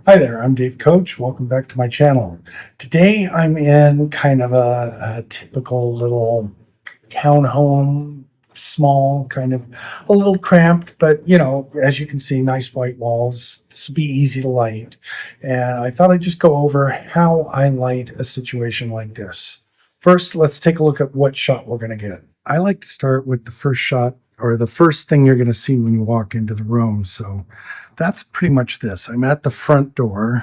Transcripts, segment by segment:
Hi there, I'm Dave Koch. Welcome back to my channel. Today I'm in kind of a typical little townhome, small, kind of a little cramped, but as you can see, nice white walls. This will be easy to light. And I thought I'd just go over how I light a situation like this. First, let's take a look at what shot we're going to get. I like to start with the first shot or the first thing you're going to see when you walk into the room. So that's pretty much this. I'm at the front door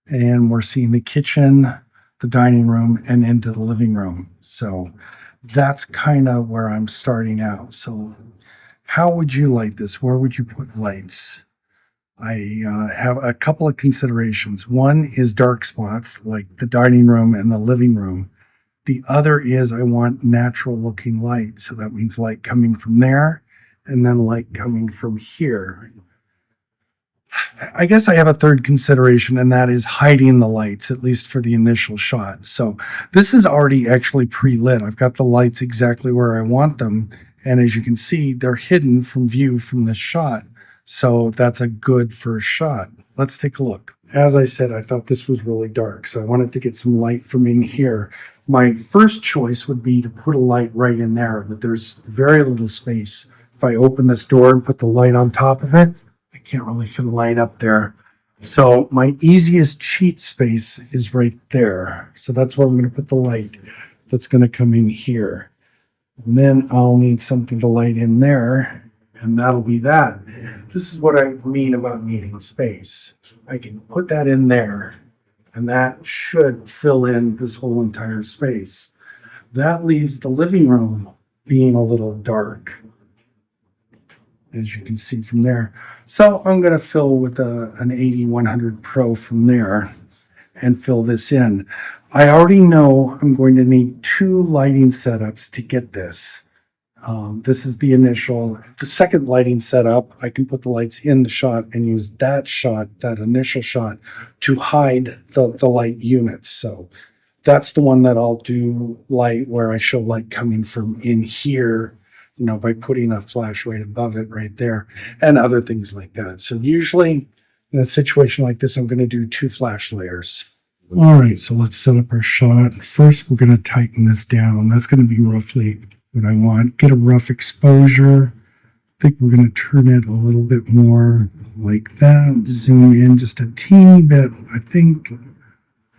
and we're seeing the kitchen, the dining room, and into the living room. So that's kind of where I'm starting out. So how would you light this? Where would you put lights? I have a couple of considerations. One is dark spots like the dining room and the living room. The other is I want natural looking light. So that means light coming from there and then light coming from here. I guess I have a third consideration, and that is hiding the lights, at least for the initial shot. So this is already actually pre-lit. I've got the lights exactly where I want them. And as you can see, they're hidden from view from this shot. So that's a good first shot. Let's take a look. As I said, I thought this was really dark, so I wanted to get some light from in here. My first choice would be to put a light right in there, but there's very little space. If I open this door and put the light on top of it, I can't really fit a light up there. So my easiest cheat space is right there. So that's where I'm going to put the light that's going to come in here. And then I'll need something to light in there, and that'll be that. This is what I mean about needing space. I can put that in there, and that should fill in this whole entire space. That leaves the living room being a little dark, as you can see from there. So I'm going to fill with an 80-100 Pro from there and fill this in. I already know I'm going to need two lighting setups to get this. This is the initial. The second lighting setup, I can put the lights in the shot and use that shot, that initial shot, to hide the light units. So that's the one that I'll do light where I show light coming from in here, by putting a flash right above it right there and other things like that. So usually in a situation like this, I'm going to do two flash layers. All right, so let's set up our shot. First, we're going to tighten this down. That's going to be roughly what I want. Get a rough exposure. I think we're going to turn it a little bit more like that. Zoom in just a teeny bit. I think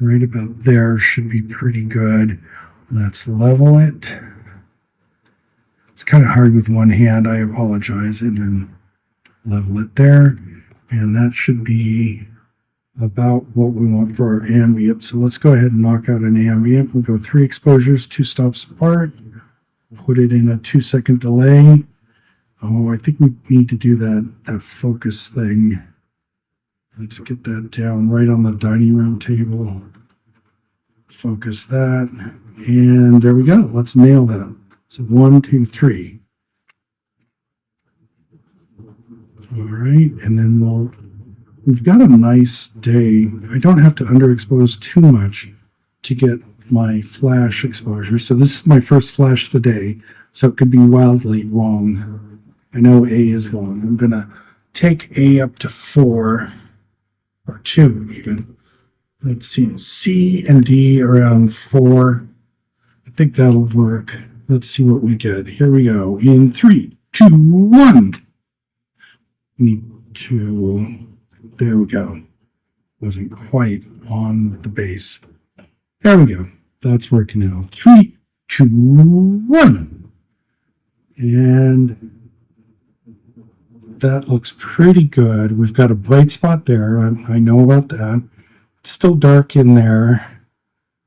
right about there should be pretty good. Let's level it. It's kind of hard with one hand. I apologize. And then level it there. And that should be about what we want for our ambient. So let's go ahead and knock out an ambient. We'll go 3 exposures, 2 stops apart. Put it in a 2-second delay. Oh, I think we need to do that focus thing. Let's get that down right on the dining room table. Focus that. And there we go. Let's nail that. So 1, 2, 3. All right. And then we've got a nice day. I don't have to underexpose too much to get my flash exposure. So this is my first flash of the day. So it could be wildly wrong. I know A is wrong. I'm going to take A up to 4 or 2 even. Let's see. C and D around 4. I think that'll work. Let's see what we get. Here we go. In 3, 2, 1. Need to. There we go. Wasn't quite on the base. There we go. That's working now. 3, 2, 1. And that looks pretty good. We've got a bright spot there. I know about that. It's still dark in there,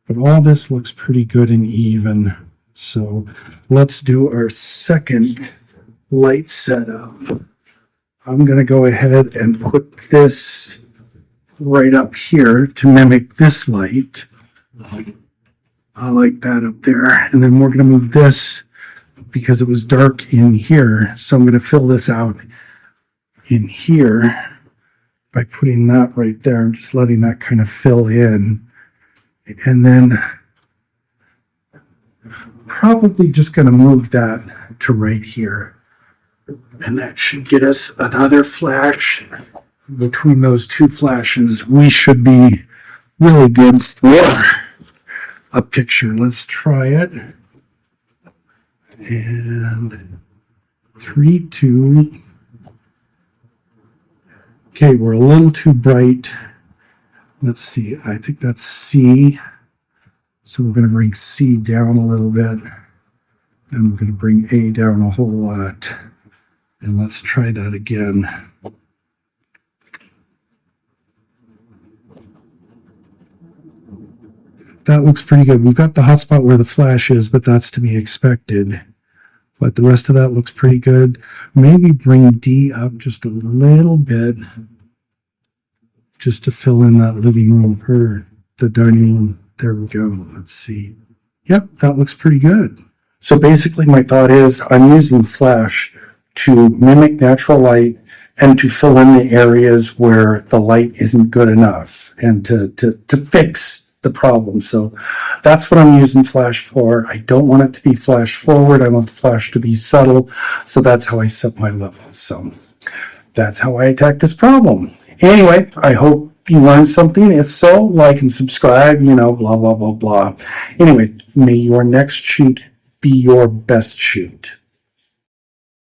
but all this looks pretty good and even. So let's do our second light setup. I'm going to go ahead and put this right up here to mimic this light. I like that up there. And then we're going to move this because it was dark in here. So I'm going to fill this out in here by putting that right there and just letting that kind of fill in. And then probably just going to move that to right here. And that should get us another flash between those two flashes, we should be really good for a picture. Let's try it. And 3, 2. Okay, we're a little too bright. Let's see, I think that's C. So we're going to bring C down a little bit. And we're going to bring A down a whole lot. And let's try that again. That looks pretty good. We've got the hotspot where the flash is, but that's to be expected. But the rest of that looks pretty good. Maybe bring D up just a little bit, just to fill in that living room or the dining room. There we go. Let's see. Yep, that looks pretty good. So basically my thought is I'm using flash to mimic natural light and to fill in the areas where the light isn't good enough and to fix the problem. So that's what I'm using flash for. I don't want it to be flash forward. I want the flash to be subtle. So that's how I set my levels. So that's how I attack this problem. Anyway, I hope you learned something. If so, like and subscribe, blah, blah, blah, blah. Anyway, may your next shoot be your best shoot.